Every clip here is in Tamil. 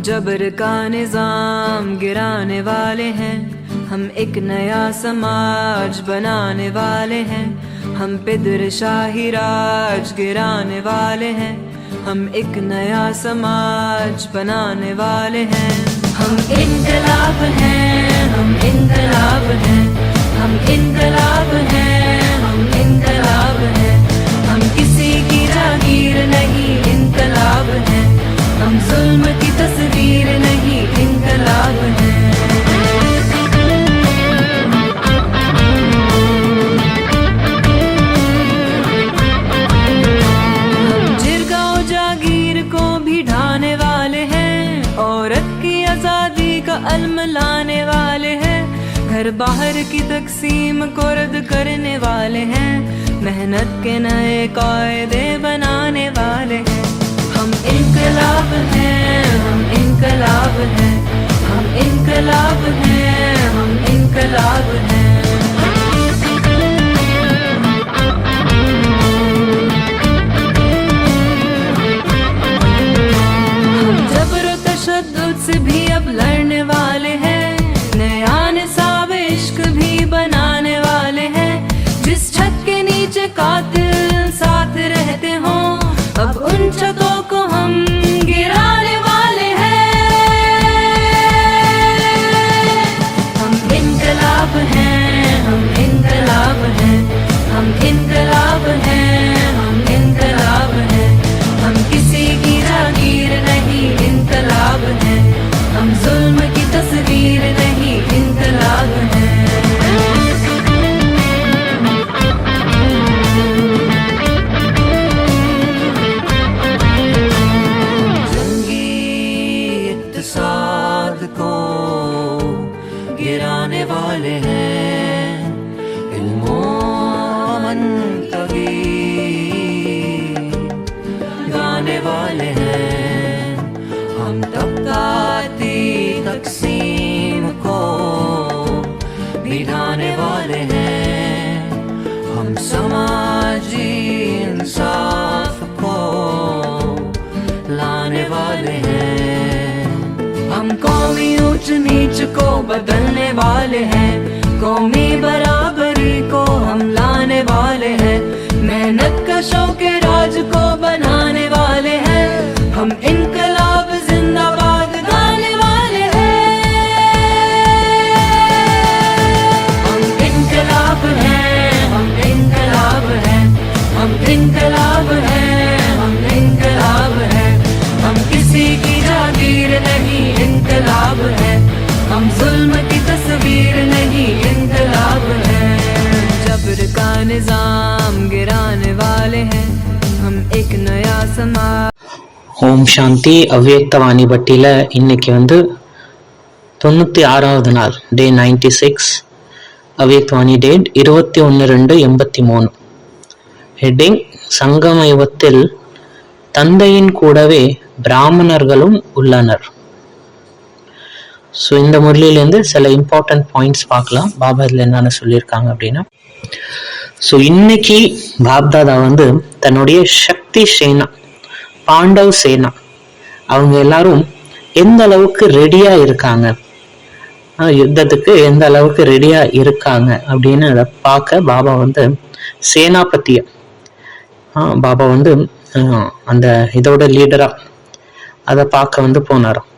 जबर का निजाम गिराने वाले हैं, हम एक नया समाज बनाने वाले हैं। हम पे शाही राज गिराने वाले हैं, हम एक नया समाज बनाने वाले हैं। हम इनकलाब हैं, हम इनकलाब हैं, हम इनकलाब हैं, हम इनकलाब हैं। हम किसी की जागीर नहीं, इनकलाब हैं। हम जुल्म की तस्वीर नहीं, इनकलाब हैं। हम जिरगाओ जागीर को भी ढाने वाले हैं, औरत की आजादी का अलम लाने वाले हैं। घर बाहर की तकसीम को रद्द करने वाले हैं, मेहनत के नए कायदे बनाने वाले हैं। हम इनकलाब हैं, हम इनकलाब हैं, हम इनकलाब हैं, हम इनकलाब हैं। हम जबर तशद्दुद से भी अब लड़ने वाले हैं, नया निसाब इश्क भी बनाने वाले हैं। जिस छत के नीचे कातिल साथ रहते हों, अब उन छतों को हम गिराने वाले हैं। हम इनकलाब हैं, हम इनकलाब हैं, हम इनकलाब हैं, हम इनकलाब हैं। हम किसी की जागीर नहीं, इनकलाब हैं। हम जुल्म की तस्वीर नहीं, इनकलाब हैं। गिराने वाले हैं, इल्मो अमन कभी गाने वाले हैं। हम तबकाती तकसीम को मिटाने वाले हैं, हम समाजी इंसाफ को लाने वाले हैं। हम कौमी ऊंच नीच को बदलने वाले हैं, कौमी बराबरी को हम लाने वाले हैं। मेहनत का शौक राज को बनाने वाले हैं, हम इनकलाब जिंदाबाद गाने वाले हैं। हम इनकलाब हैं, हम इनकलाब हैं, हम इनकलाब हैं, हम इनकलाब हैं। हम किसी की जागीर नहीं, इनकलाब है। हम जुल्म की तस्वीर नहीं, इनकलाब है। जबर का निजाम गिराने वाले हैं, हम एक नया समाज। ஓம் சாந்தி. அவ்வியக்தவாணி பட்டியல இன்னைக்கு 96வது நாள், டே 96. அவ்வியக்தவாணி டேட் 21/2/83. ஹெட்டிங் சங்கம யுகத்தில் தந்தையின் கூடவே பிராமணர்களும் உள்ளனர். ஸோ இந்த முரளிலேருந்து சில இம்பார்ட்டன்ட் பாயிண்ட்ஸ் பார்க்கலாம். பாபா இதில் என்னென்ன சொல்லியிருக்காங்க அப்படின்னா, ஸோ இன்னைக்கு பாப்தாதா தன்னுடைய சக்தி சேனா, பாண்டவ் சேனா, அவங்க எல்லாரும் எந்த அளவுக்கு ரெடியா இருக்காங்க, யுத்தத்துக்கு எந்த அளவுக்கு ரெடியா இருக்காங்க அப்படின்னு அதை பார்க்க பாபா சேனாபத்திய பாபா அந்த இதோட லீடரா அதை பார்க்க போனாராம்.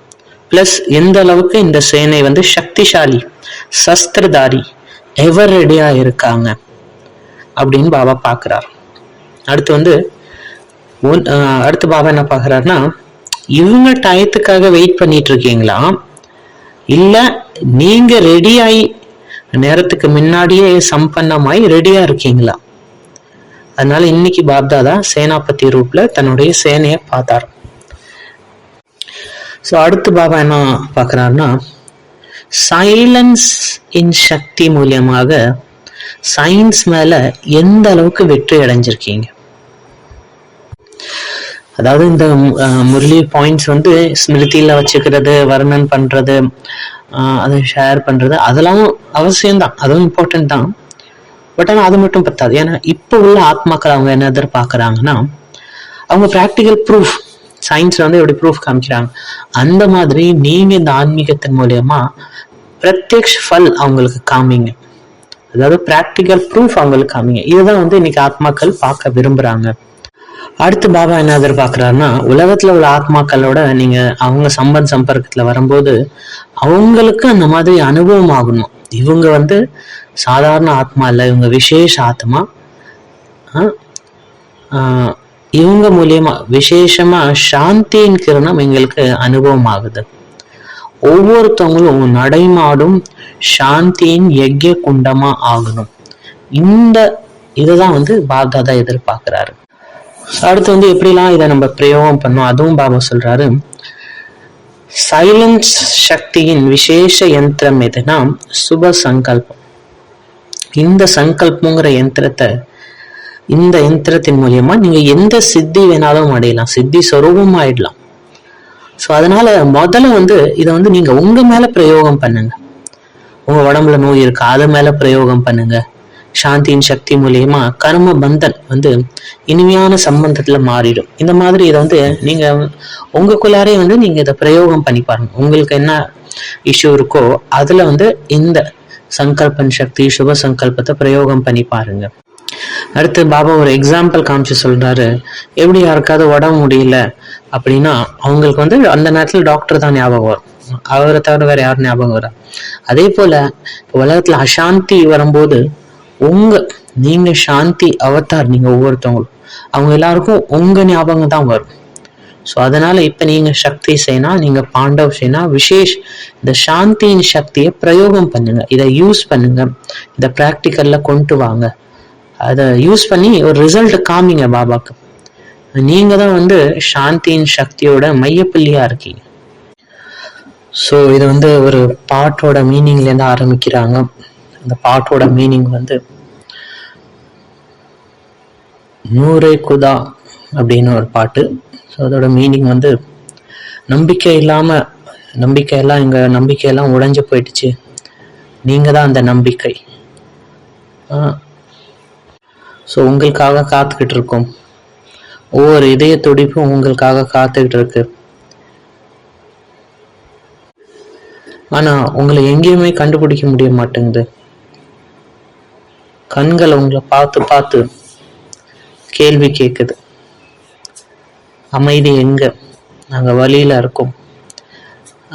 பிளஸ் எந்த அளவுக்கு இந்த சேனை சக்திசாலி, சஸ்திரதாரி, எவர் ரெடியா இருக்காங்க அப்படின்னு பாபா பாக்குறாரு. அடுத்து பாபா என்ன பாக்குறாருன்னா, இவங்க டயத்துக்காக வெயிட் பண்ணிட்டு இருக்கீங்களா, இல்ல நீங்க ரெடியாகி நேரத்துக்கு முன்னாடியே சம்பன்னமாய் ரெடியா இருக்கீங்களா? அதனால இன்னைக்கு பாப்தாதா சேனாபதி ரூப்ல தன்னுடைய சேனையை பார்த்தார். ஸோ அடுத்து பாபா என்ன பார்க்குறாருன்னா, சைலன்ஸ் இன் சக்தி மூலியமாக சயின்ஸ் மேல எந்த அளவுக்கு வெற்றி அடைஞ்சிருக்கீங்க. அதாவது இந்த முரளி பாயிண்ட்ஸ் ஸ்மிருதியில வச்சுக்கிறது, வர்ணன் பண்றது, அதை ஷேர் பண்றது, அதெல்லாம் அவசியம்தான், அதுவும் இம்பார்ட்டன்ட் தான். பட் ஆனால் அது மட்டும் பத்தாது. ஏன்னா இப்போ உள்ள ஆத்மாக்கள் அவங்க என்ன எதிர்பார்க்குறாங்கன்னா, அவங்க ப்ராக்டிக்கல் ப்ரூஃப், சயின்ஸ்ல வந்து எப்படி ப்ரூஃப் காமிக்கிறாங்க, அந்த மாதிரி நீங்க இந்த ஆன்மீகத்தின் மூலியமா பிரத்யக்ஷ ஃபல் அவங்களுக்கு காமிங்க, அதாவது பிராக்டிக்கல் ப்ரூஃப் அவங்களுக்கு காமிங்க. இதுதான் வந்து இன்னைக்கு ஆத்மாக்கள் பார்க்க விரும்புறாங்க. அடுத்து பாபா என்ன எதிர்பார்க்கிறாருன்னா, உலகத்துல உள்ள ஆத்மாக்களோட நீங்க அவங்க சம்பர்க்கத்துல வரும்போது அவங்களுக்கு அந்த மாதிரி அனுபவம் ஆகணும். இவங்க வந்து சாதாரண ஆத்மா இல்ல, இவங்க விசேஷ ஆத்மா. இவங்க மூலியமா விசேஷமா சாந்தியின் கிரணம் எங்களுக்கு அனுபவம் ஆகுது. ஒவ்வொருத்தவங்களும் நடைமாடும் சாந்தியின் யஜ்ய குண்டமா ஆகணும். இதுதான் வந்து பாப்தாதா எதிர்பார்க்கிறாரு. அடுத்து வந்து எப்படிலாம் இதை நம்ம பிரயோகம் பண்ணோம் அதுவும் பாபா சொல்றாரு. சைலன்ஸ் சக்தியின் விசேஷ யந்திரம் எதுனா சுப சங்கல்பம். இந்த சங்கல்பங்கிற இந்த யந்திரத்தின் மூலியமா நீங்க எந்த சித்தி வேணாலும் அடையலாம், சித்தி சொரூபம் ஆயிடலாம். ஸோ அதனால முதல்ல வந்து இதை வந்து நீங்க உங்க மேல பிரயோகம் பண்ணுங்க. உங்க உடம்புல நோய் இருக்கு, அது மேல பிரயோகம் பண்ணுங்க. சாந்தியின் சக்தி மூலியமா கர்ம பந்தன் வந்து இனிமையான சம்பந்தத்துல மாறிடும். இந்த மாதிரி இதை வந்து நீங்க உங்களுக்குள்ளாரே வந்து நீங்க இதை பிரயோகம் பண்ணி பாருங்க. உங்களுக்கு என்ன இஷ்யூ இருக்கோ அதுல வந்து இந்த சங்கல்பன் சக்தி சுப சங்கல்பத்தை பிரயோகம் பண்ணி பாருங்க. அடுத்து பாபா ஒரு எக்ஸாம்பிள் காமிச்சு சொல்றாரு. எப்படி யாருக்காவது உடம்பு முடியல அப்படின்னா அவங்களுக்கு வந்து அந்த நேரத்துல டாக்டர் தான் ஞாபகம் வரும், அவரை தவிர வேற யாரும் ஞாபகம் வர. அதே போல உலகத்துல அசாந்தி வரும்போது நீங்க சாந்தி அவதார், நீங்க ஒவ்வொருத்தவங்களும் அவங்க எல்லாருக்கும் உங்க ஞாபகம் தான் வரும். ஸோ அதனால இப்ப நீங்க சக்தி சேனா, நீங்க பாண்டவ் சேனா விசேஷ் இந்த சாந்தியின் சக்தியை பிரயோகம் பண்ணுங்க, இதை யூஸ் பண்ணுங்க, இதை பிராக்டிக்கல்ல கொண்டு வாங்க, அதை யூஸ் பண்ணி ஒரு ரிசல்ட் காமிங்க பாபாக்கு. நீங்க தான் வந்து சாந்தியின் சக்தியோட மையப்புள்ளியா இருக்கீங்க. ஸோ இது வந்து ஒரு பாட்டோட மீனிங்ல இருந்து ஆரம்பிக்கிறாங்க. அந்த பாட்டோட மீனிங் வந்து நூரே குதா அப்படின்னு ஒரு பாட்டு. ஸோ அதோட மீனிங் வந்து நம்பிக்கையெல்லாம் எங்க நம்பிக்கையெல்லாம் உடைஞ்சு போயிடுச்சு, நீங்க தான் அந்த நம்பிக்கை. ஸோ உங்களுக்காக காத்துக்கிட்டு இருக்கோம், ஒவ்வொரு இதய துடிப்பும் உங்களுக்காக காத்துக்கிட்டு இருக்கு. ஆனா உங்களை எங்கேயுமே கண்டுபிடிக்க முடிய மாட்டேங்குது. கண்களை உங்களை பார்த்து பார்த்து கேள்வி கேட்குது, அமைதி எங்க? நாங்க வழியில இருக்கோம்,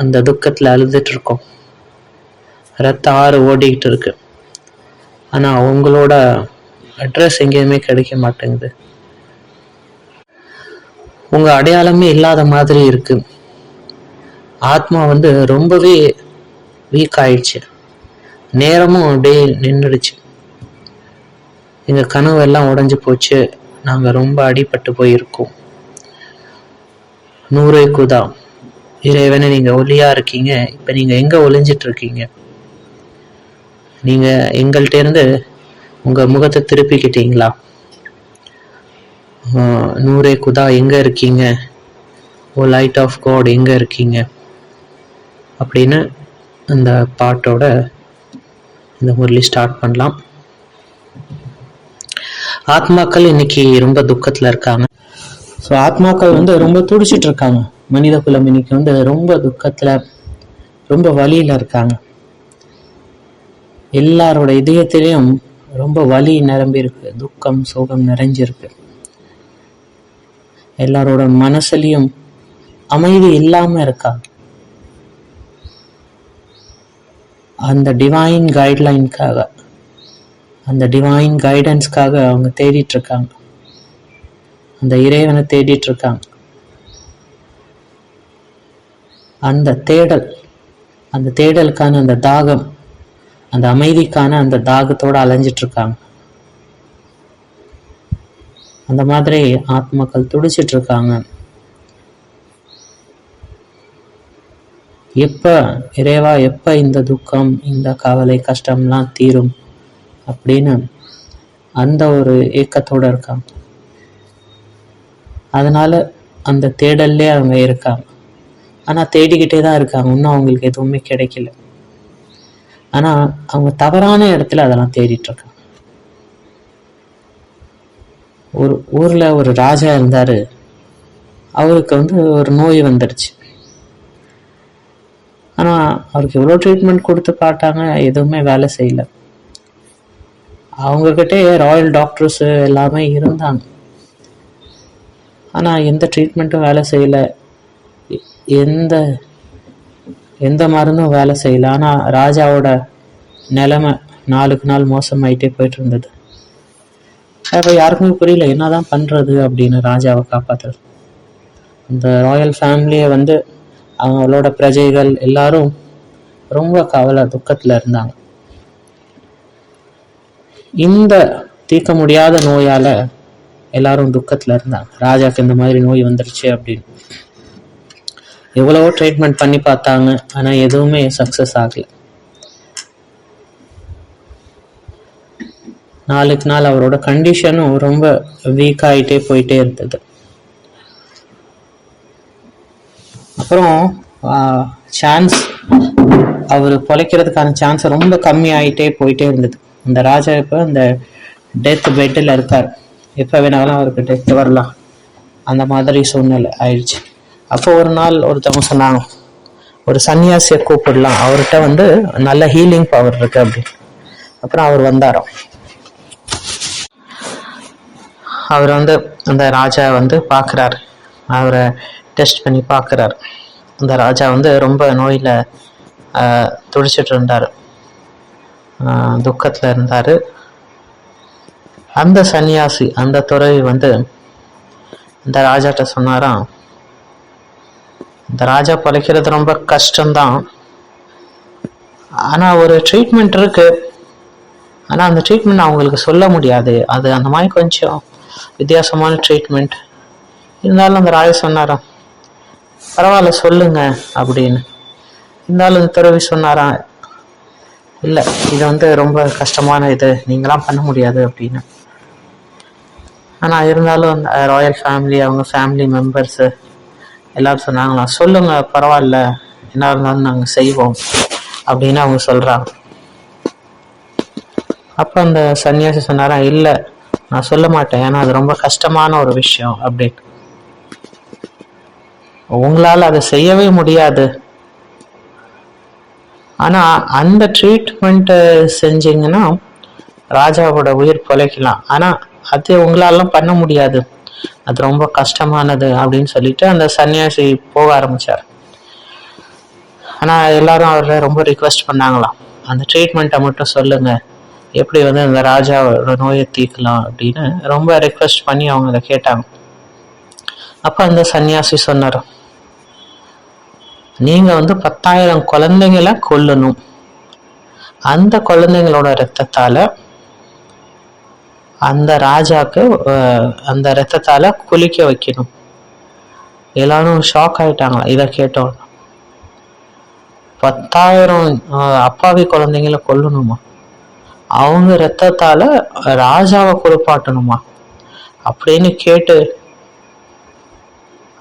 அந்த துக்கத்துல அழுதுட்டு இருக்கோம், ரத்த ஆறு ஓடிக்கிட்டு இருக்கு. ஆனா உங்களோட அட்ரஸ் எங்கேயுமே கிடைக்க மாட்டேங்குது, உங்க அடையாளமே இல்லாத மாதிரி இருக்கு. ஆத்மா வந்து ரொம்பவே வீக் ஆயிடுச்சு, நேரமும் அப்படியே நின்றுடுச்சு, எங்க கனவு எல்லாம் உடைஞ்சு போச்சு, நாங்க ரொம்ப அடிபட்டு போயிருக்கோம். நூரே குதா, இறைவனை நீங்க ஒளியா இருக்கீங்க, இப்ப நீங்க எங்க ஒளிஞ்சிட்டு இருக்கீங்க? நீங்க எங்கள்கிட்ட இருந்து உங்க முகத்தை திருப்பிக்கிட்டீங்களா? நூரே குதா எங்க இருக்கீங்க? ஓ லைட் ஆஃப் காட் எங்க இருக்கீங்க? அப்படின்னு அந்த பாட்டோட இந்த முரளி ஸ்டார்ட் பண்ணலாம். ஆத்மாக்கள் இன்னைக்கு ரொம்ப துக்கத்துல இருக்காங்க. ஸோ ஆத்மாக்கள் வந்து ரொம்ப துடிச்சிட்டு இருக்காங்க. மனித குலம் இன்னைக்கு வந்து ரொம்ப துக்கத்துல, ரொம்ப வலியில இருக்காங்க. எல்லாரோட இதயத்திலையும் ரொம்ப வலி நிரம்பி இருக்கு, துக்கம் சோகம் நிறைஞ்சிருக்கு. எல்லாரோட மனசுலயும் அமைதி இல்லாம இருக்காங்க. அந்த டிவைன் கைட்லைனுக்காக, அந்த டிவைன் கைடன்ஸ்க்காக அவங்க தேடிட்டு இருக்காங்க, அந்த இறைவனை தேடிட்டு இருக்காங்க. அந்த தேடலுக்கான அந்த தாகம், அந்த அமைதிக்கான அந்த தாகத்தோட அலைஞ்சிட்டு இருக்காங்க. அந்த மாதிரி ஆத்மாக்கள் துடிச்சிட்டு இருக்காங்க. இறைவா எப்ப இந்த துக்கம், இந்த கவலை, கஷ்டம்லாம் தீரும் அப்படின்னு அந்த ஒரு ஏக்கத்தோட இருக்காங்க. அதனால அந்த தேடல்லே அவங்க இருக்காங்க. ஆனா தேடிக்கிட்டே தான் இருக்காங்க, இன்னும் அவங்களுக்கு எதுவுமே கிடைக்கல. ஆனா அவங்க தவறான இடத்துல அதெல்லாம் தேடிட்டு இருக்காங்க. ஒரு ஊர்ல ஒரு ராஜா இருந்தாரு. அவருக்கு வந்து ஒரு நோய் வந்துடுச்சு. ஆனால் அவருக்கு எவ்வளோ ட்ரீட்மெண்ட் கொடுத்து பார்த்தாங்க, எதுவுமே வேலை செய்யலை. அவங்கக்கிட்டே ராயல் டாக்டர்ஸு எல்லாமே இருந்தாங்க, ஆனால் எந்த ட்ரீட்மெண்ட்டும் வேலை செய்யலை, எந்த எந்த மருந்தும் வேலை செய்யலை. ஆனால் ராஜாவோட நிலைமை நாளுக்கு நாள் மோசமாயிட்டே போயிட்டு இருந்தது. அப்போ யாருக்குமே புரியல என்னதான் பண்ணுறது அப்படின்னு ராஜாவை காப்பாற்றுறது. இந்த ராயல் ஃபேமிலியை வந்து அவங்களோட பிரஜைகள் எல்லாரும் ரொம்ப கவலை துக்கத்தில் இருந்தாங்க. இந்த தீர்க்க முடியாத நோயால் எல்லாரும் துக்கத்தில் இருந்தாங்க. ராஜாவுக்கு இந்த மாதிரி நோய் வந்துருச்சு அப்படின்னு எவ்வளவோ ட்ரீட்மெண்ட் பண்ணி பார்த்தாங்க, ஆனால் எதுவுமே சக்ஸஸ் ஆகலை. நாளுக்கு நாள் அவரோட கண்டிஷனும் ரொம்ப வீக் ஆகிட்டே போயிட்டே இருந்தது. அப்புறம் சான்ஸ் அவர் பொழைக்கிறதுக்கான சான்ஸ் ரொம்ப கம்மி ஆகிட்டே போயிட்டே இருந்தது. இந்த ராஜா இப்போ இந்த டெத் பெட்டில் இருக்கார், எப்போ வேணாலும் அவருக்கு டெத் வரலாம், அந்த மாதிரி சூழ்நிலை ஆயிடுச்சு. அப்போ ஒரு நாள் ஒருத்தவங்க சொன்னாங்க, ஒரு சன்னியாசியை கூப்பிடலாம், அவர்கிட்ட வந்து நல்ல ஹீலிங் பவர் இருக்கு அப்படின்னு. அப்புறம் அவர் வந்தாராம். அவர் வந்து அந்த ராஜா வந்து பார்க்குறாரு, அவரை டெஸ்ட் பண்ணி பார்க்குறாரு. அந்த ராஜா வந்து ரொம்ப நோயில் துடிச்சிட்டு இருந்தார், துக்கத்தில் இருந்தார். அந்த சன்னியாசி, அந்த துறவி வந்து இந்த ராஜாட்ட சொன்னாராம், இந்த ராஜா பிழைக்கிறது ரொம்ப கஷ்டம்தான், ஆனால் ஒரு ட்ரீட்மெண்ட் இருக்கு, ஆனால் அந்த ட்ரீட்மெண்ட் அவங்களுக்கு சொல்ல முடியாது, அது அந்த மாதிரி கொஞ்சம் வித்தியாசமான ட்ரீட்மெண்ட். இருந்தாலும் அந்த ராஜா சொன்னாராம், பரவாயில்ல சொல்லுங்க அப்படின்னு. இருந்தாலும் இந்த துறவி சொன்னாராம், இல்லை இது வந்து ரொம்ப கஷ்டமான இது, நீங்களாம் பண்ண முடியாது அப்படின்னு. ஆனால் இருந்தாலும் அந்த ராயல் ஃபேமிலி, அவங்க ஃபேமிலி மெம்பர்ஸு எல்லாரும் சொன்னாங்களாம், சொல்லுங்க பரவாயில்ல, என்ன இருந்தாலும் நாங்கள் செய்வோம் அப்படின்னு அவங்க சொல்கிறாங்க. அப்போ அந்த சன்னியாசி சொன்னாரா, இல்லை நான் சொல்ல மாட்டேன், ஏன்னா அது ரொம்ப கஷ்டமான ஒரு விஷயம் அப்படின்னு. உங்களால் அதை செய்யவே முடியாது, ஆனால் அந்த ட்ரீட்மெண்ட்டை செஞ்சீங்கன்னா ராஜாவோட உயிர் பிழைக்கலாம், ஆனால் அது உங்களாலாம் பண்ண முடியாது, அது ரொம்ப கஷ்டமானது அப்படின்னு சொல்லிட்டு அந்த சன்னியாசி போக ஆரம்பிச்சார். ஆனால் எல்லாரும் அவரை ரொம்ப ரிக்வெஸ்ட் பண்ணாங்களாம், அந்த ட்ரீட்மெண்ட்டை மட்டும் சொல்லுங்க, எப்படி வந்து அந்த ராஜாவோட நோயை தீர்க்கலாம் அப்படின்னு ரொம்ப ரிக்வெஸ்ட் பண்ணி அவங்க அதை கேட்டாங்க. அப்போ அந்த சன்னியாசி சொன்னார், நீங்கள் வந்து 10,000 குழந்தைங்களை கொல்லணும், அந்த குழந்தைங்களோட ரத்தத்தால் அந்த ராஜாக்கு அந்த ரத்தத்தால் குளிக்க வைக்கணும். எல்லாரும் ஷாக் ஆகிட்டாங்களா இதை கேட்டோம். 10,000 அப்பாவி குழந்தைங்களை கொல்லணுமா, அவங்க ரத்தத்தால் ராஜாவை குளிப்பாட்டணுமா அப்படின்னு கேட்டு,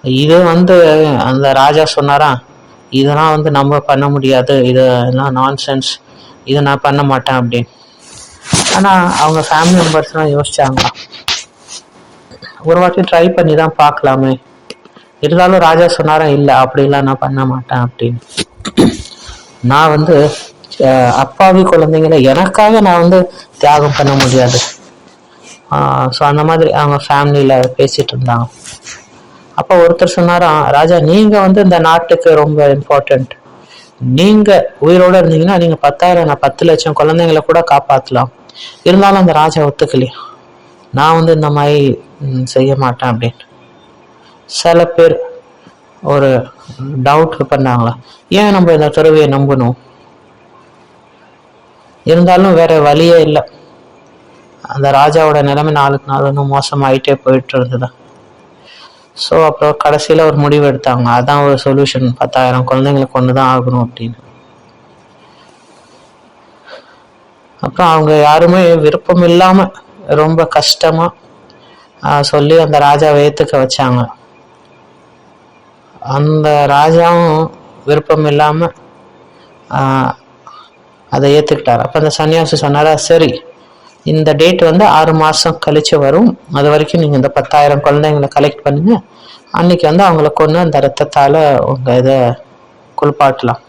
இது வந்து அந்த ராஜா சொன்னாரா, இதெல்லாம் வந்து நம்ம பண்ண முடியாது, இதெல்லாம் நான்சென்ஸ், இதை நான் பண்ண மாட்டேன் அப்படின்னு. ஆனால் அவங்க ஃபேமிலி மெம்பர்ஸ்லாம் யோசிச்சாங்க, ஒரு வாட்டி ட்ரை பண்ணி தான் பார்க்கலாமே. இருந்தாலும் ராஜா சொன்னாரா, இல்லை அப்படிலாம் நான் பண்ண மாட்டேன் அப்படின்னு. நான் வந்து அப்பாவி குழந்தைங்களை எனக்காக நான் வந்து தியாகம் பண்ண முடியாது. ஸோ அந்த மாதிரி அவங்க ஃபேமிலியில் பேசிட்டு இருந்தாங்க. அப்போ ஒருத்தர் சொன்னாராம், ராஜா நீங்கள் வந்து இந்த நாட்டுக்கு ரொம்ப இம்பார்ட்டண்ட், நீங்கள் உயிரோடு இருந்தீங்கன்னா நீங்கள் 10,000 நான் 10 லட்சம் குழந்தைங்களை கூட காப்பாற்றலாம். இருந்தாலும் அந்த ராஜா ஒத்துக்கலையா, நான் வந்து இந்த மாதிரி செய்ய மாட்டேன் அப்படின்னு. சில பேர் ஒரு டவுட் பண்ணாங்களா, ஏன் நம்ம இந்த துறவியை நம்பணும், இருந்தாலும் வேற வழியே இல்லை. அந்த ராஜாவோட நிலைமை நாளுக்கு நாள் இன்னும் மோசமாயிட்டே போயிட்டு இருந்தது. ஸோ அப்புறம் கடைசியில் ஒரு முடிவு எடுத்தாங்க, அதான் ஒரு சொல்யூஷன், 10,000 குழந்தைங்களை கொண்டு தான் ஆகணும் அப்படின்னு. அப்புறம் அவங்க யாருமே விருப்பம் இல்லாமல் ரொம்ப கஷ்டமாக சொல்லி அந்த ராஜாவை ஏற்றுக்க வச்சாங்க. அந்த ராஜாவும் விருப்பம் இல்லாமல் அதை ஏற்றுக்கிட்டார். அப்போ அந்த சன்னியாசி சொன்னாரா, சரி இந்த டேட் வந்து 6 மாதம் கழிச்சு வரும், அது வரைக்கும் நீங்கள் இந்த 10,000 குழந்தைங்களை கலெக்ட் பண்ணுங்க, அன்னைக்கு வந்து அவங்கள கொண்டு அந்த ரத்தத்தால உங்க இதை குளிப்பாட்டலாம்.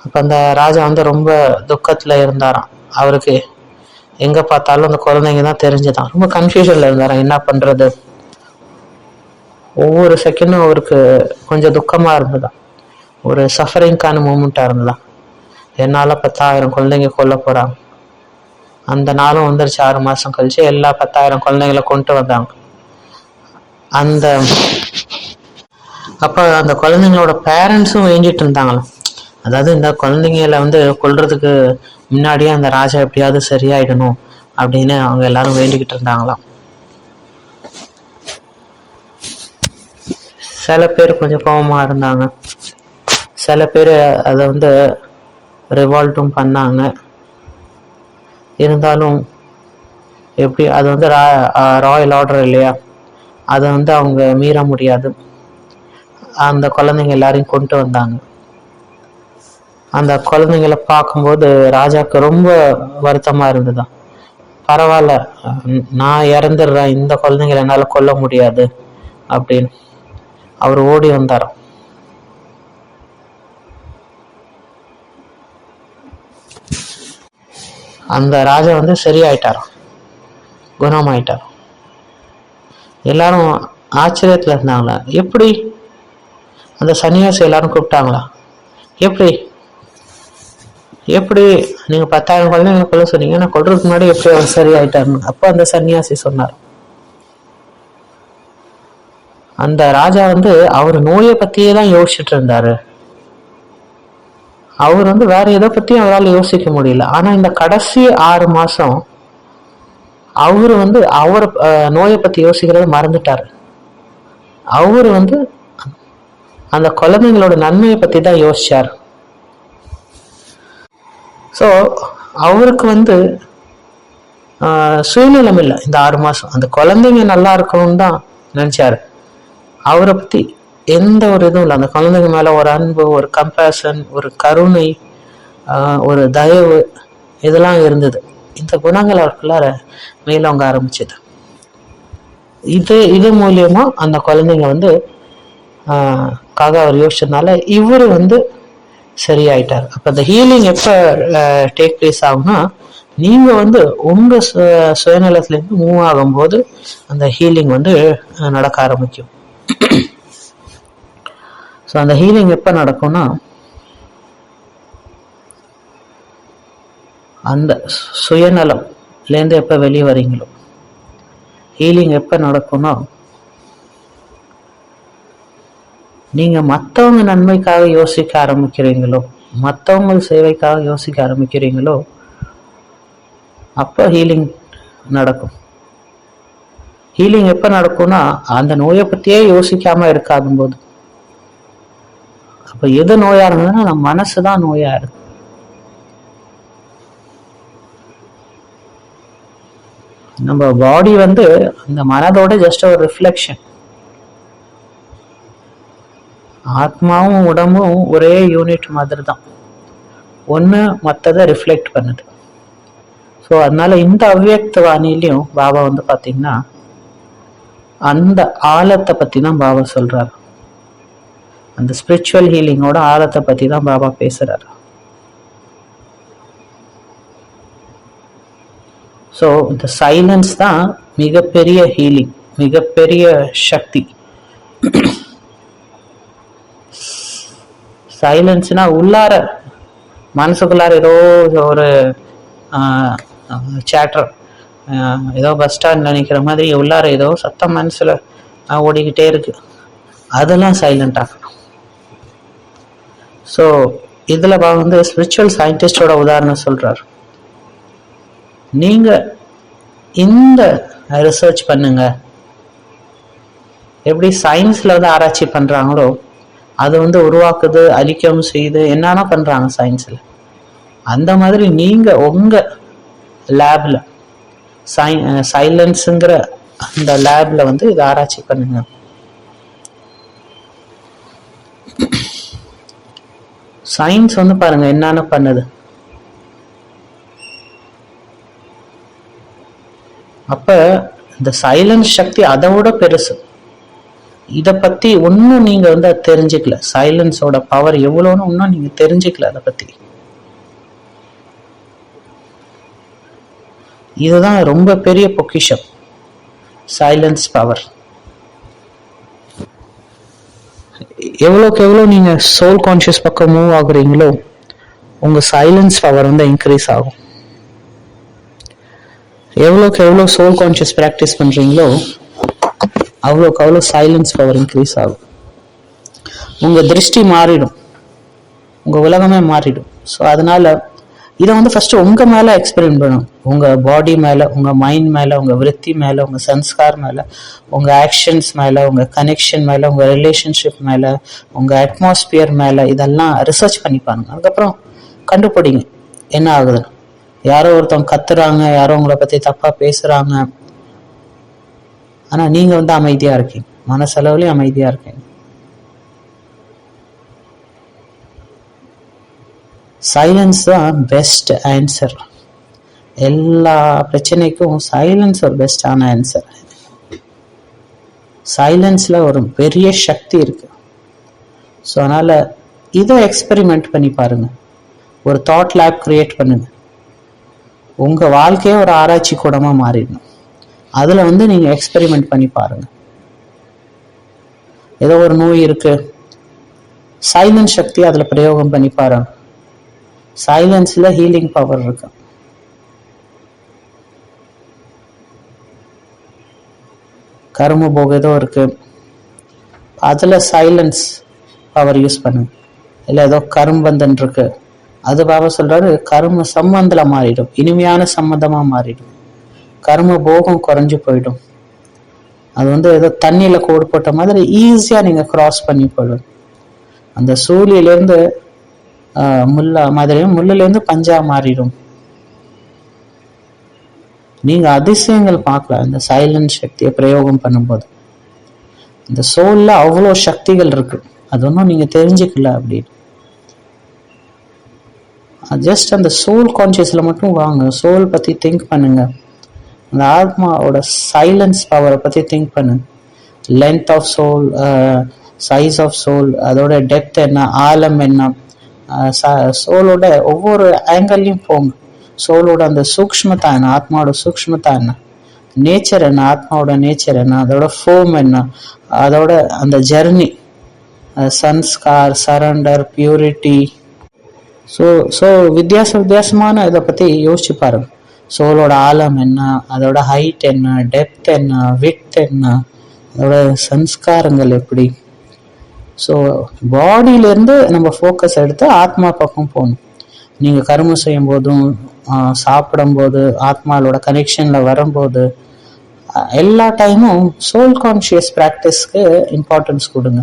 அப்ப அந்த ராஜா வந்து ரொம்ப துக்கத்துல இருந்தாராம். அவருக்கு எங்க பார்த்தாலும் அந்த குழந்தைங்க தான் தெரிஞ்சுதான். ரொம்ப கன்ஃபியூஷன்ல இருந்தாராம், என்ன பண்றது. ஒவ்வொரு செகண்டும் அவருக்கு கொஞ்சம் துக்கமா இருந்ததா, ஒரு சஃபரிங்கான மூமெண்டா இருந்ததா. என்னால 10,000 குழந்தைங்க கொல்ல போறாங்க. அந்த நாளும் வந்துருச்சு. 6 மாசம் கழிச்சு எல்லா 10,000 குழந்தைங்களை கொண்டு வந்தாங்க. அந்த அப்ப அந்த குழந்தைங்களோட பேரண்ட்ஸும் வேண்டிட்டு இருந்தாங்களாம். அதாவது இந்த குழந்தைங்களை வந்து கொல்றதுக்கு முன்னாடியே அந்த ராஜா எப்படியாவது சரியாயிடணும் அப்படின்னு அவங்க எல்லாரும் வேண்டிக்கிட்டு இருந்தாங்களாம். சில பேர் கொஞ்சம் கோபமா இருந்தாங்க, சில பேர் அதை வந்து ரிவால்ட்டும் பண்ணாங்க. இருந்தாலும் எப்படி அது வந்து ராயல் ஆர்டர் இல்லையா, அதை வந்து அவங்க மீற முடியாது. அந்த குழந்தைங்க எல்லாரையும் கொண்டு வந்தாங்க. அந்த குழந்தைங்களை பார்க்கும்போது ராஜாவுக்கு ரொம்ப வருத்தமா இருந்ததுதான். பரவாயில்ல, நான் இறந்துடுறேன், இந்த குழந்தைங்களை என்னால கொல்ல முடியாது அப்படின்னு அவர் ஓடி வந்தாராம். அந்த ராஜா வந்து சரியாயிட்டாராம், குணமாயிட்டார். எல்லாரும் ஆச்சரியத்துல இருந்தாங்களா, எப்படி அந்த சன்னியாசி எல்லாரும் கூப்பிட்டாங்களா, எப்படி எப்படி நீங்க 10,000 குழந்தைங்களை கொல்ல சொன்னீங்க, நான் கொல்றதுக்கு முன்னாடி எப்படி அவர் சரியாயிட்டாருன்னு. அப்ப அந்த சன்னியாசி சொன்னார், அந்த ராஜா வந்து அவர் நோயை பத்தியே தான் யோசிச்சுட்டு இருந்தாரு. அவர் வந்து வேற எதை பத்தியும் அவரால் யோசிக்க முடியல. ஆனா இந்த கடைசி 6 மாசம் அவரு வந்து அவர் நோயை பத்தி யோசிக்கிறத மறந்துட்டாரு. அவரு வந்து அந்த குழந்தைங்களோட நன்மையை பத்தி தான் யோசிச்சார். ஸோ அவருக்கு வந்து சுயநலம் இல்லை. இந்த 6 மாசம் அந்த குழந்தைங்க நல்லா இருக்கணும்னு தான் நினைச்சாரு. அவரை பத்தி எந்த ஒரு இதுவும் இல்லை. அந்த குழந்தைங்க மேல ஒரு அன்பு, ஒரு கம்பேஷன், ஒரு கருணை, ஒரு தயவு, இதெல்லாம் இருந்தது. இந்த குணங்கள் அவருக்குள்ளார மேலோங்க ஆரம்பிச்சது. இது மூலியமா அந்த குழந்தைங்க வந்து காக அவர் யோசிச்சதுனால இவரு வந்து சரியாயிட்டார். அப்ப அந்த ஹீலிங் எப்ப டேக் பிளேஸ் ஆகும்னா, நீங்க வந்து உங்க சுயநலத்துல இருந்து மூவ் ஆகும்போது அந்த ஹீலிங் வந்து நடக்க ஆரம்பிக்கும். ஸோ அந்த ஹீலிங் எப்ப நடக்கும்னா, அந்த சுயநலம்லேருந்து எப்ப வெளியே வரீங்களோ. ஹீலிங் எப்ப நடக்கும்னா, நீங்க மற்றவங்க நன்மைக்காக யோசிக்க ஆரம்பிக்கிறீங்களோ, மற்றவங்க சேவைக்காக யோசிக்க ஆரம்பிக்கிறீங்களோ, அப்ப ஹீலிங் நடக்கும். ஹீலிங் எப்ப நடக்கும்னா, அந்த நோயை பத்தியே யோசிக்காம இருக்காதும் போது. அப்ப எது நோயா இருந்ததுன்னா நம்ம மனசுதான் நோயா இருக்கு. நம்ம பாடி வந்து அந்த மனதோட ஜஸ்ட் ஒரு ரிஃப்ளெக்ஷன். ஆத்மாவும் உடம்பும் ஒரே யூனிட் மாதிரி தான், ஒன்று மற்றதை ரிஃப்ளெக்ட் பண்ணுது. ஸோ அதனால இந்த அவ்வியக்த வாணிலையும் பாபா வந்து பார்த்தீங்கன்னா அந்த ஆழத்தை பற்றி தான் பாபா சொல்றாரு. அந்த ஸ்பிரிச்சுவல் ஹீலிங்கோட ஆழத்தை பற்றி தான் பாபா பேசுறாரு. ஸோ இந்த சைலன்ஸ் தான் மிகப்பெரிய ஹீலிங், மிகப்பெரிய சக்தி. சைலன்ஸ்னா உள்ளார மனசுக்குள்ளார ஏதோ ஒரு சேட்டர், ஏதோ பஸ் ஸ்டாண்ட் நினைக்கிற மாதிரி உள்ளார ஏதோ சத்தம் மனசுல ஓடிக்கிட்டே இருக்கு, அதெல்லாம் சைலண்ட் ஆகணும். ஸோ இதுல வந்து ஸ்பிரிச்சுவல் சயின்டிஸ்டோட உதாரணம் சொல்றாரு. நீங்க இந்த ரிசர்ச் பண்ணுங்க, எப்படி சயின்ஸ்ல வந்து ஆராய்ச்சி பண்றாங்களோ அது வந்து உருவாக்குது, அழிக்கவும் செய்யுது, என்னன்னா பண்றாங்க சயின்ஸ்ல. அந்த மாதிரி நீங்க உங்க லேப்ல சைலன்ஸுங்கிற அந்த லேப்ல வந்து இதை ஆராய்ச்சி பண்ணுங்க. சயின்ஸ் வந்து பாருங்க என்னன்னு பண்ணுது. அப்ப இந்த சைலன்ஸ் சக்தி அதை விட பெருசு. இதை பத்தி ஒன்னும் நீங்க வந்து தெரிஞ்சுக்கல. சைலன்ஸோட பவர் எவ்வளவுன்னு ஒன்னும் நீங்க தெரிஞ்சுக்கல. அதை பத்தி இதுதான் ரொம்ப பெரிய பொக்கிஷம், சைலன்ஸ் பவர். எவ்வளோக்கு எவ்வளோ நீங்க சோல் கான்சியஸ் பக்கம் மூவ் ஆகுறீங்களோ உங்க சைலன்ஸ் பவர் வந்து இன்க்ரீஸ் ஆகும். எவ்வளோக்கு எவ்வளோ சோல் கான்சியஸ் ப்ராக்டிஸ் பண்றீங்களோ அவ்வளோக்கு அவ்வளோ சைலன்ஸ் பவர் இன்க்ரீஸ் ஆகும். உங்க திருஷ்டி மாறிடும், உங்க உலகமே மாறிடும். ஸோ அதனால இதை வந்து ஃபர்ஸ்ட் உங்க மேல எக்ஸ்பெரிமெண்ட் பண்ணணும். உங்க பாடி மேல, உங்க மைண்ட் மேல, உங்க விருத்தி மேல, உங்க சன்ஸ்கார் மேல, உங்க ஆக்ஷன்ஸ் மேல, உங்க கனெக்ஷன் மேல, உங்க ரிலேஷன்ஷிப் மேல, உங்க அட்மாஸ்பியர் மேல இதெல்லாம் ரிசர்ச் பண்ணி பாருங்க. அதுக்கப்புறம் கண்டுபிடிங்க என்ன ஆகுது. யாரோ ஒருத்தவங்க கத்துறாங்க, யாரோ உங்களை பத்தி தப்பா பேசுறாங்க, ஆனா நீங்க வந்து அமைதியா இருக்கீங்க, மனசளவுலயும் அமைதியா இருக்கீங்க. சைலன்ஸ் தான் பெஸ்ட் ஆன்சர். எல்லா பிரச்சனைக்கும் சைலன்ஸ் ஒரு பெஸ்டான ஆன்சர். சைலன்ஸ்ல ஒரு பெரிய சக்தி இருக்கு. ஸோ அதனால இதை எக்ஸ்பெரிமெண்ட் பண்ணி பாருங்க. ஒரு தாட் லேப் கிரியேட் பண்ணுங்க. உங்க வாழ்க்கையே ஒரு ஆராய்ச்சி கூடமா மாறிடணும். அதுல வந்து நீங்க எக்ஸ்பெரிமெண்ட் பண்ணி பாருங்க. ஏதோ ஒரு நோய் இருக்கு, சைலன்ஸ் சக்தி அதுல பிரயோகம் பண்ணி பாருங்க. சைலன்ஸ்ல ஹீலிங் பவர் இருக்கு. கர்ம போக ஏதோ இருக்கு, அதுல சைலன்ஸ் பவர் யூஸ் பண்ணுங்க. இல்ல ஏதோ கரும்பந்தன் இருக்கு, அது பாபா சொல்றாரு கர்ம சம்பந்தல மாறிடும், இனிமையான சம்பந்தமா மாறிடும். கர்ம போகம் குறைஞ்சு போயிடும். அது வந்து ஏதோ தண்ணியில கோடு போட்ட மாதிரி ஈஸியா நீங்க கிராஸ் பண்ணி போயிடும். அந்த சூழியில இருந்து முல்லா மாதிரியும் முள்ளில இருந்து பஞ்சா மாறிடும். நீங்க அதிசயங்கள் பார்க்கலாம் இந்த சைலன்ஸ் சக்தியை பிரயோகம் பண்ணும்போது. இந்த சோல்ல அவ்வளோ சக்திகள் இருக்கு, அது ஒன்றும் நீங்க தெரிஞ்சுக்கல அப்படின்னு. ஜஸ்ட் அந்த சோல் கான்சியஸ்ல மட்டும் வாங்க, சோல் பத்தி திங்க் பண்ணுங்க, அந்த ஆத்மாவோட சைலன்ஸ் பவரை பத்தி திங்க் பண்ணுங்க. Length of soil, size of soil, அதோட டெப்த் என்ன, ஆழம் என்ன, சோலோட ஒவ்வொரு ஆங்கிள்லையும் போங்க. சோலோட அந்த சூக்ஷ்மதா என்ன, ஆத்மாவோட சூக்ஷ்மதா என்ன, நேச்சர் என்ன, ஆத்மாவோட நேச்சர் என்ன, அதோட ஃபோம் என்ன, அதோட அந்த journey, sanskar, surrender, purity. So வித்தியாசமான இதை பத்தி யோசிச்சு பாருங்க. சோலோட ஆழம் என்ன, அதோட ஹைட் என்ன, டெப்த் என்ன, விட்த் என்ன, அதோட சன்ஸ்காரங்கள் எப்படி. ஸோ பாடியிலேருந்து நம்ம ஃபோக்கஸ் எடுத்து ஆத்மா பக்கம் போகணும். நீங்கள் கர்மம் செய்யும் போதும், சாப்பிடும் போது, ஆத்மாவோட கனெக்ஷனில் வரும்போது, எல்லா டைமும் சோல் கான்ஷியஸ் ப்ராக்டிஸ்க்கு இம்பார்ட்டன்ஸ் கொடுங்க.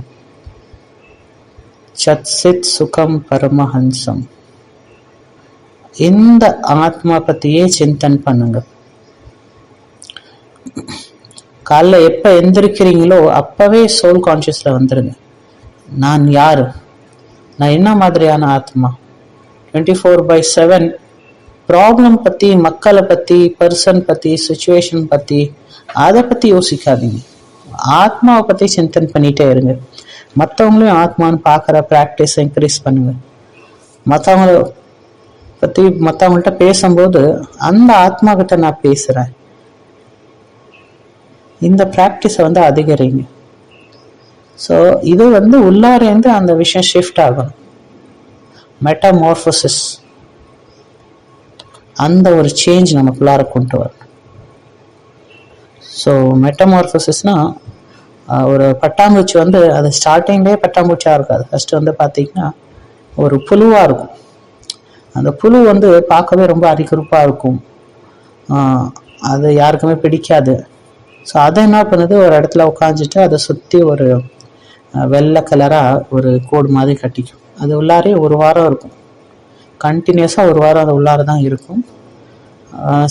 சத் சித் சுகம் பரமஹம்சம், இந்த ஆத்மா பற்றியே சிந்தன் பண்ணுங்க. காலைல எப்போ எந்திரிக்கிறீங்களோ அப்பவே சோல் கான்ஷியஸ்ல வந்துருங்க. நான் யாரு, நான் என்ன மாதிரியான ஆத்மா. 24/7 ப்ராப்ளம் பத்தி, மக்களை பத்தி, பர்சன் பத்தி, சுச்சுவேஷன் பத்தி, அதை பத்தி யோசிக்காதீங்க. ஆத்மாவை பத்தி சிந்தன் பண்ணிட்டே இருங்க. மற்றவங்களையும் ஆத்மான்னு பார்க்குற ப்ராக்டிஸ் இன்க்ரீஸ் பண்ணுங்க. மற்றவங்கள பத்தி மற்றவங்கள்ட்ட பேசும்போது அந்த ஆத்மா கிட்ட நான் பேசுறேன், இந்த ப்ராக்டிஸை வந்து அதிகரிங்க. ஸோ இது வந்து உள்ளாரேந்து அந்த விஷயம் ஷிஃப்ட் ஆகணும். மெட்டாமார்போசிஸ், அந்த ஒரு சேஞ்ச் நமக்குள்ளார கொண்டு வரணும். ஸோ மெட்டாமார்போசிஸ்னா ஒரு பட்டாம்பூச்சி வந்து அது ஸ்டார்டிங்லேயே பட்டாம்பூச்சியாக இருக்காது. ஃபர்ஸ்ட் வந்து பார்த்தீங்கன்னா ஒரு புழுவாக இருக்கும். அந்த புழு வந்து பார்க்கவே ரொம்ப அரிக்குறுப்பாக இருக்கும், அது யாருக்குமே பிடிக்காது. ஸோ அதை என்ன பண்ணுது, ஒரு இடத்துல உட்காந்துட்டு அதை சுற்றி ஒரு வெள்ளை கலராக ஒரு கோடு மாதிரி கட்டிக்கும். அது உள்ளாரே ஒரு வாரம் இருக்கும், கண்டினியூஸாக ஒரு வாரம் அது உள்ளார தான் இருக்கும்.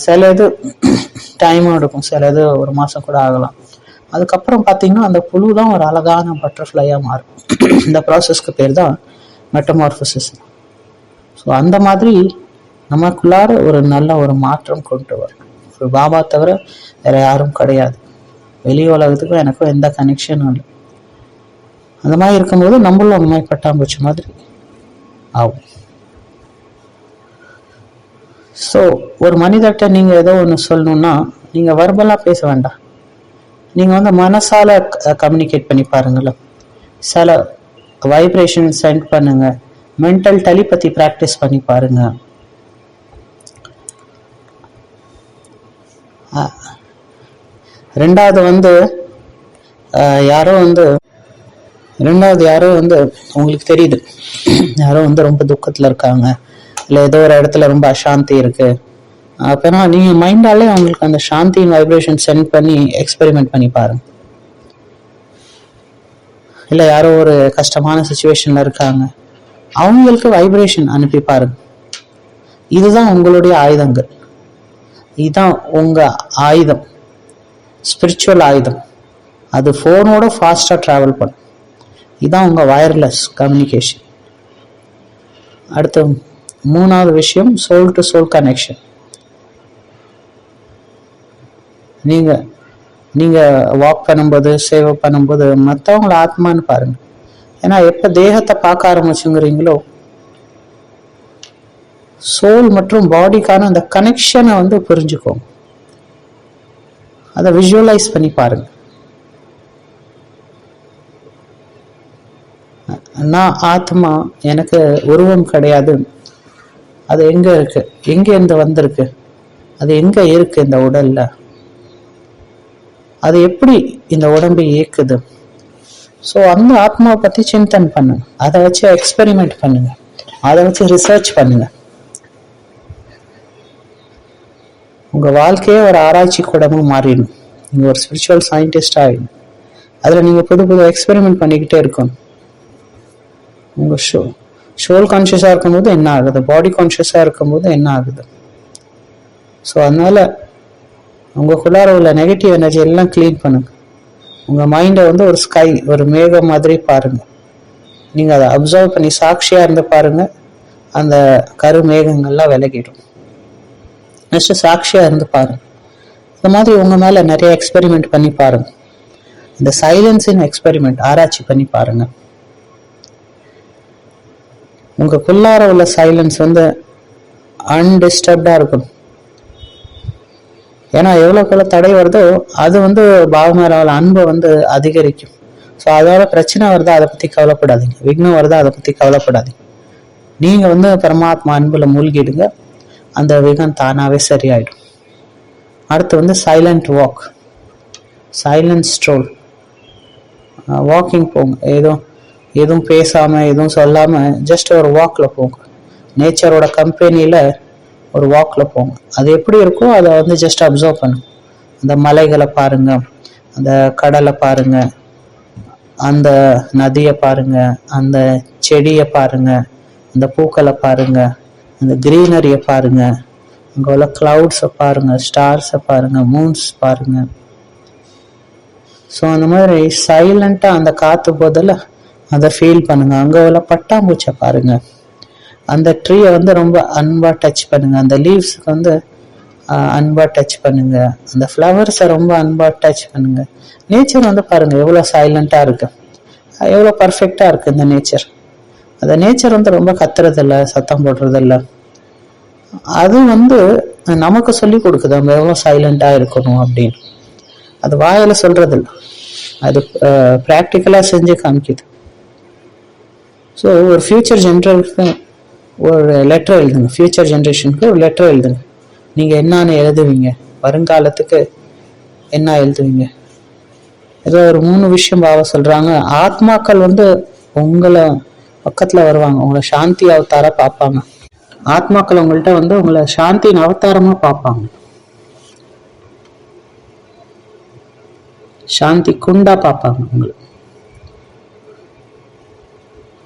சில இது டைமும் எடுக்கும், சில இது ஒரு மாதம் கூட ஆகலாம். அதுக்கப்புறம் பார்த்தீங்கன்னா அந்த புழு தான் ஒரு அழகான பட்டர்ஃப்ளையாக மாறும். இந்த ப்ராசஸ்க்கு பேர் தான் மெட்டமார்போசிஸ். ஸோ அந்த மாதிரி நமக்குள்ளார ஒரு நல்ல ஒரு மாற்றம் கொண்டு வரும். ஒரு பாபா தவிர வேற யாரும் கிடையாது. வெளி உலகத்துக்கும் எனக்கும் எந்த கனெக்ஷனும் இல்லை. அந்த மாதிரி இருக்கும்போது நம்மளும் அந்த மாதிரி பட்டாம்பூச்சி மாதிரி ஆகும். ஸோ ஒரு மனிதர்கிட்ட நீங்கள் ஏதோ ஒன்று சொல்லணுன்னா நீங்கள் வர்பலாக பேச வேண்டாம், நீங்கள் வந்து மனசால கம்யூனிகேட் பண்ணி பாருங்களேன். சில வைப்ரேஷன் சென்ட் பண்ணுங்க, மென்டல் டெலிபதி ப்ராக்டிஸ் பண்ணி பாருங்க. ரெண்டாவது யாரோ வந்து உங்களுக்கு தெரியுது, யாரோ வந்து ரொம்ப துக்கத்தில் இருக்காங்க, இல்லை ஏதோ ஒரு இடத்துல ரொம்ப அசாந்தி இருக்கு. அப்போனா நீங்கள் மைண்டாலே அவங்களுக்கு அந்த சாந்தியின் வைப்ரேஷன் சென்ட் பண்ணி எக்ஸ்பெரிமெண்ட் பண்ணி பாருங்க. இல்லை யாரோ ஒரு கஷ்டமான சுச்சுவேஷன்ல இருக்காங்க, அவங்களுக்கு வைப்ரேஷன் அனுப்பி பாருங்க. இதுதான் உங்களுடைய ஆயுதங்கள், இதுதான் உங்க ஆயுதம், ஸ்பிரிச்சுவல் ஆயுதம். அது ஃபோனோட ஃபாஸ்டா டிராவல் பண்ணும். இதுதான் உங்க வயர்லெஸ் கம்யூனிகேஷன். அடுத்து 3வது விஷயம், சோல் டு சோல் கனெக்ஷன். நீங்க வாக் பண்ணும்போது, சேவை பண்ணும்போது மற்றவங்கள ஆத்மான்னு பாருங்க. ஏன்னா எப்ப தேகத்தை பார்க்க ஆரம்பிச்சுங்கிறீங்களோ, சோல் மற்றும் பாடிக்கான அந்த கனெக்ஷனை வந்து புரிஞ்சுக்கோங்க, அதை விஷுவலைஸ் பண்ணி பாருங்க. நான் ஆத்மா, எனக்கு உருவம் கிடையாது, அது எங்க இருக்கு, எங்க இருந்து வந்திருக்கு, அது எங்க இருக்கு இந்த உடல்ல, அது எப்படி இந்த உடம்பை இயக்குது. ஸோ அந்த ஆத்மாவை பத்தி சிந்தனை பண்ணுங்க, அதை வச்சு எக்ஸ்பெரிமெண்ட் பண்ணுங்க, அதை வச்சு ரிசர்ச் பண்ணுங்க. உங்க வாழ்க்கையே ஒரு ஆராய்ச்சி கூடமும் மாறிடும். நீங்க ஒரு ஸ்பிரிச்சுவல் சயின்டிஸ்ட் ஆகிடும். அதுல நீங்க புது புது எக்ஸ்பெரிமெண்ட் பண்ணிக்கிட்டே இருக்கணும். உங்க சோல் கான்சியஸா இருக்கும்போது என்ன ஆகுது, பாடி கான்சியஸா இருக்கும்போது என்ன ஆகுது. ஸோ அதனால உங்களுக்குள்ளார உள்ள நெகட்டிவ் எனர்ஜி எல்லாம் கிளீன் பண்ணுங்க. உங்க மைண்டை வந்து ஒரு ஸ்கை, ஒரு மேகம் மாதிரி பாருங்க. நீங்க அதை அப்சர்வ் பண்ணி சாட்சியா இருந்து பாருங்க, அந்த கரு மேகங்கள்லாம் விலகிடும். நெக்ஸ்ட் சாட்சியா இருந்து பாருங்க. இந்த மாதிரி உங்க மேல நிறைய எக்ஸ்பெரிமெண்ட் பண்ணி பாருங்க. இந்த சைலன்ஸின் எக்ஸ்பெரிமெண்ட் ஆராய்ச்சி பண்ணி பாருங்க. உங்களுக்குள்ளார உள்ள சைலன்ஸ் வந்து அன்டிஸ்டர்ப்டா இருக்கணும். ஏன்னா எவ்வளோக்குள்ள தடை வருதோ அது வந்து பாவமேல அன்பை வந்து அதிகரிக்கும். ஸோ அதோட பிரச்சனை வருதா அதை பத்தி கவலைப்படாதீங்க, விக்னம் வருதா அதை பத்தி கவலைப்படாதீங்க. நீங்க வந்து பரமாத்மா அன்புல மூழ்கிடுங்க, அந்த விக்னம் தானாவே சரியாயிடும். அடுத்து வந்து silent walk, silent scroll. Walking போங்க, எதுவும் பேசாம எதுவும் சொல்லாம ஜஸ்ட் ஒரு வாக்ல போங்க. நேச்சரோட கம்பெனியில ஒரு வாக்ல போங்க. அது எப்படி இருக்கோ அதை வந்து ஜஸ்ட் அப்சர்வ் பண்ணுங்க. அந்த மலைகளை பாருங்க, அந்த கடலை பாருங்க, அந்த நதியை பாருங்க, அந்த செடியை பாருங்க, அந்த பூக்களை பாருங்க, அந்த கிரீனரியை பாருங்க, அங்கே உள்ள கிளவுட்ஸை பாருங்க, ஸ்டார்ஸை பாருங்க, மூன்ஸ் பாருங்க. ஸோ அந்த மாதிரி சைலண்டா அந்த காத்து போதில் அதை ஃபீல் பண்ணுங்க. அங்கே உள்ள பட்டாம்பூச்சை பாருங்க, அந்த ட்ரீயை வந்து ரொம்ப அன்பா டச் பண்ணுங்க, அந்த லீவ்ஸுக்கு வந்து அன்பா டச் பண்ணுங்க, அந்த ஃப்ளவர்ஸை ரொம்ப அன்பா டச் பண்ணுங்க. நேச்சர் வந்து பாருங்க எவ்வளோ சைலண்டா இருக்கு, எவ்வளோ பர்ஃபெக்டா இருக்கு இந்த நேச்சர். அந்த நேச்சர் வந்து ரொம்ப கத்துறதில்ல, சத்தம் போடுறதில்ல. அது வந்து நமக்கு சொல்லி கொடுக்குது நம்ம எவ்வளோ சைலண்டா இருக்கணும் அப்படின்னு. அது வாயில சொல்றதில்ல, அது ப்ராக்டிக்கலா செஞ்சு காமிக்குது. ஸோ ஒரு ஃபியூச்சர் ஜென்ரேஷனுக்கு ஒரு லெட்டர் எழுதுங்க, ஃபியூச்சர் ஜென்ரேஷனுக்கு ஒரு லெட்டர் எழுதுங்க. நீங்க என்னன்னு எழுதுவீங்க, வருங்காலத்துக்கு என்ன எழுதுவீங்க. ஏதோ ஒரு 3 விஷயம் பாவ சொல்றாங்க. ஆத்மாக்கள் வந்து உங்களை பக்கத்துல வருவாங்க, உங்களை சாந்தி அவதாரா பார்ப்பாங்க. ஆத்மாக்கள் உங்கள்கிட்ட வந்து உங்களை சாந்தியின் அவதாரமா பார்ப்பாங்க, சாந்தி குண்டா பார்ப்பாங்க உங்களை.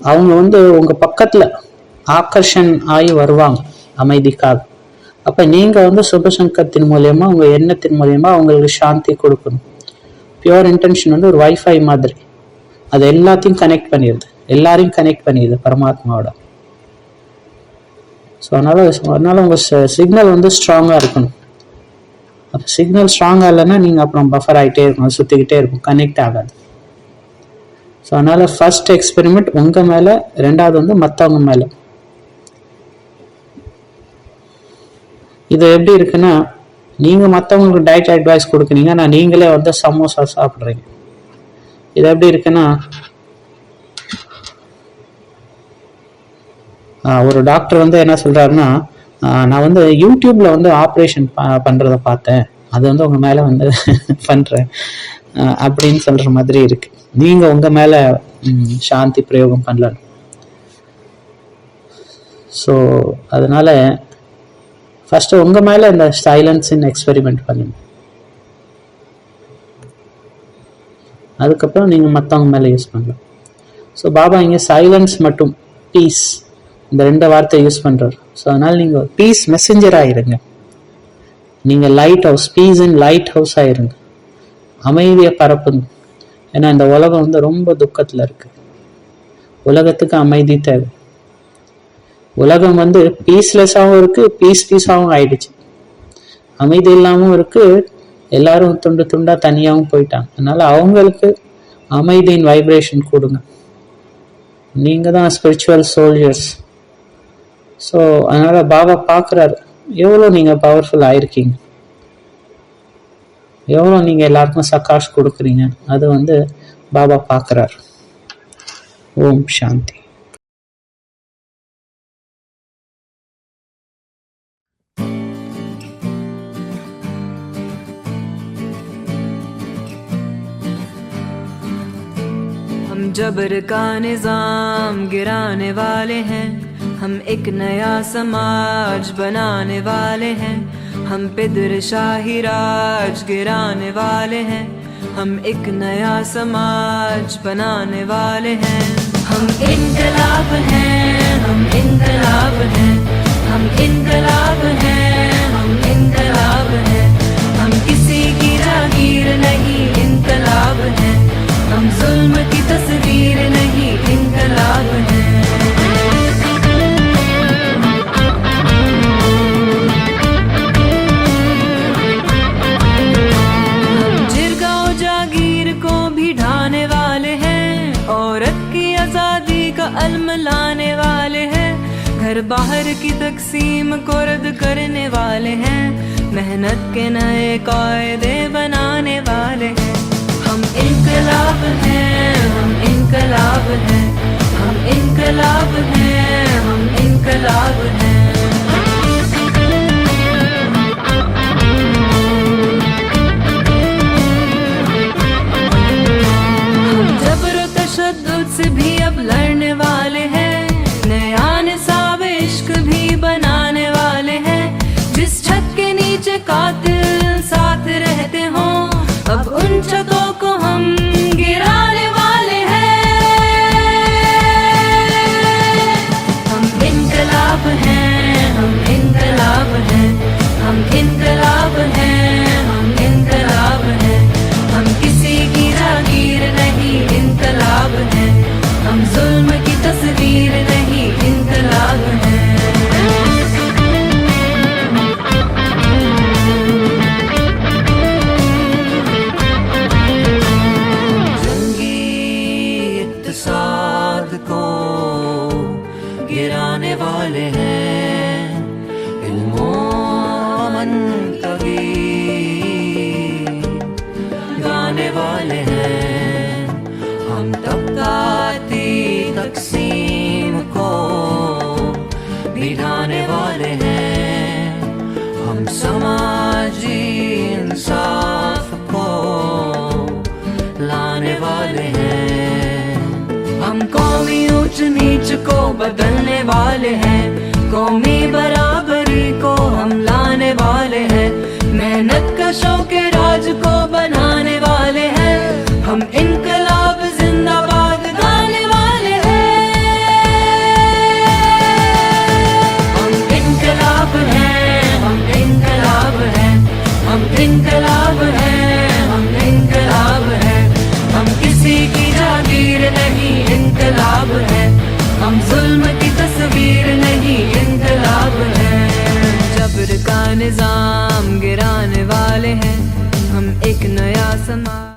அவங்க வந்து உங்க பக்கத்துல ஆக்கர்ஷன் ஆகி வருவாங்க அமைதிக்காக. அப்ப நீங்க வந்து சுபசங்கத்தின் மூலியமா, உங்க எண்ணத்தின் மூலியமா அவங்களுக்கு சாந்தி கொடுக்கணும். பியூர் இன்டென்ஷன் வந்து ஒரு வைஃபை மாதிரி, அது எல்லாத்தையும் கனெக்ட் பண்ணிடுது, எல்லாரையும் கனெக்ட் பண்ணிடுது பரமாத்மாவோட. ஸோ அதனால உங்க சிக்னல் வந்து ஸ்ட்ராங்கா இருக்கணும். அப்போ சிக்னல் ஸ்ட்ராங்கா இல்லைன்னா நீங்க அப்புறம் பஃபர் ஆகிட்டே இருக்கணும், சுத்திக்கிட்டே இருக்கும், கனெக்ட் ஆகாது. ஸோ அதனால் ஃபர்ஸ்ட் எக்ஸ்பெரிமெண்ட் உங்கள் மேலே, ரெண்டாவது வந்து மற்றவங்க மேலே. இது எப்படி இருக்குன்னா, நீங்கள் மற்றவங்களுக்கு டயட் அட்வைஸ் கொடுக்குறீங்க, ஆனால் நீங்களே வந்து சமோசா சாப்பிட்றீங்க. இது எப்படி இருக்குன்னா, ஒரு டாக்டர் வந்து என்ன சொல்கிறாருன்னா, நான் வந்து யூடியூப்பில் வந்து ஆப்ரேஷன் பண்ணுறத பார்த்தேன், அது வந்து உங்கள் மேலே வந்து பண்ணுறேன் அப்படின்னு சொல்கிற மாதிரி இருக்குது. நீங்கள் உங்கள் மேலே சாந்தி பிரயோகம் பண்ணல. ஸோ அதனால் ஃபஸ்ட்டு உங்கள் மேலே இந்த சைலன்ஸின் எக்ஸ்பெரிமெண்ட் பண்ணுங்க. அதுக்கப்புறம் நீங்கள் மற்றவங்க மேலே யூஸ் பண்ணலாம். ஸோ பாபா இங்கே சைலன்ஸ் மற்றும் பீஸ் இந்த 2 வார்த்தை யூஸ் பண்ணுறாரு. ஸோ அதனால் நீங்கள் பீஸ் மெசஞ்சர் ஆகிருங்க. நீங்கள் lighthouse, peace in lighthouse ஆகிருங்க. அமைதியை பரப்புங்க. ஏன்னா இந்த உலகம் வந்து ரொம்ப துக்கத்தில் இருக்குது. உலகத்துக்கு அமைதி தேவை. உலகம் வந்து பீஸ்லெஸ்ஸாகவும் இருக்குது, பீஸாகவும் ஆயிடுச்சு. அமைதி இல்லாமல் இருக்குது. எல்லாரும் துண்டு துண்டாக தனியாகவும் போயிட்டாங்க. அதனால் அவங்களுக்கு அமைதியின் வைப்ரேஷன் கொடுங்க. நீங்கள் தான் ஸ்பிரிச்சுவல் சோல்ஜர்ஸ். ஸோ அதனால் பாபா பார்க்குறாரு எவ்வளோ நீங்கள் பவர்ஃபுல் ஆயிருக்கீங்க, எவ்வளோ நீங்கள் எல்லாருக்கும் சக்காஷ் கொடுக்குறீங்க. அது வந்து பாபா பார்க்குறாரு. ஓம் சாந்தி. हम जबर का निजाम गिराने वाले हैं, हम एक नया समाज बनाने वाले हैं, हम पे शाही राज गिराने वाले हैं, हम एक नया समाज बनाने वाले हैं। हम इनकलाब हैं, हम इनकलाब हैं, हम इनकलाब हैं, हम इनकलाब हैं, हम किसी की जागीर नहीं, इनकलाब हैं, हम जुल्म की तस्वीर नहीं, इनकलाब हैं। हम जिरगा और जागीर को भी ढाने वाले हैं, औरत की आज़ादी का अल्म लाने वाले हैं, घर बाहर की तकसीम को रद्द करने वाले हैं, मेहनत के नए कायदे बनाने वाले हैं। हम इनकलाब हैं, हम इनकलाब हैं, हम इनकलाब हैं, हम इनकलाब हैं। हम जबर और तशद्दुद से भी अब लड़ने वाले हैं, नया निसाब इश्क भी बनाने वाले हैं, जिस छत के नीचे कातिल साथ रहते हों, अब उन छतों को हम गिराने वाले हैं। हम इनकलाब हैं, हम इनकलाब हैं, हम इनकलाब हैं, हम इनकलाब हैं, हम किसी की जागीर नहीं, इनकलाब हैं, हम जुल्म की तस्वीर नहीं, इनकलाब हैं। गिराने वाले हैं, इल्मोमन कभी गाने वाले हैं, हम तबकाती तकसीम को मिटाने वाले हैं, हम समाजी इंसाफ को लाने वाले हैं, हम कौमी ऊंच नीच को बदलने वाले हैं, कौमी बराबरी को हम लाने वाले हैं, मेहनत कशों के राज को बनाने वाले हैं, हम इनकलाब जिंदाबाद गाने वाले हैं। हम इनकलाब हैं, हम इनकलाब हैं, हम इनकलाब हैं, हम इनकलाब हैं, हम किसी की जागीर नहीं, इनकलाब है, हम जुल्म की तस्वीर नहीं, इनकलाब है। जबर का निजाम गिराने वाले हैं, हम एक नया समाज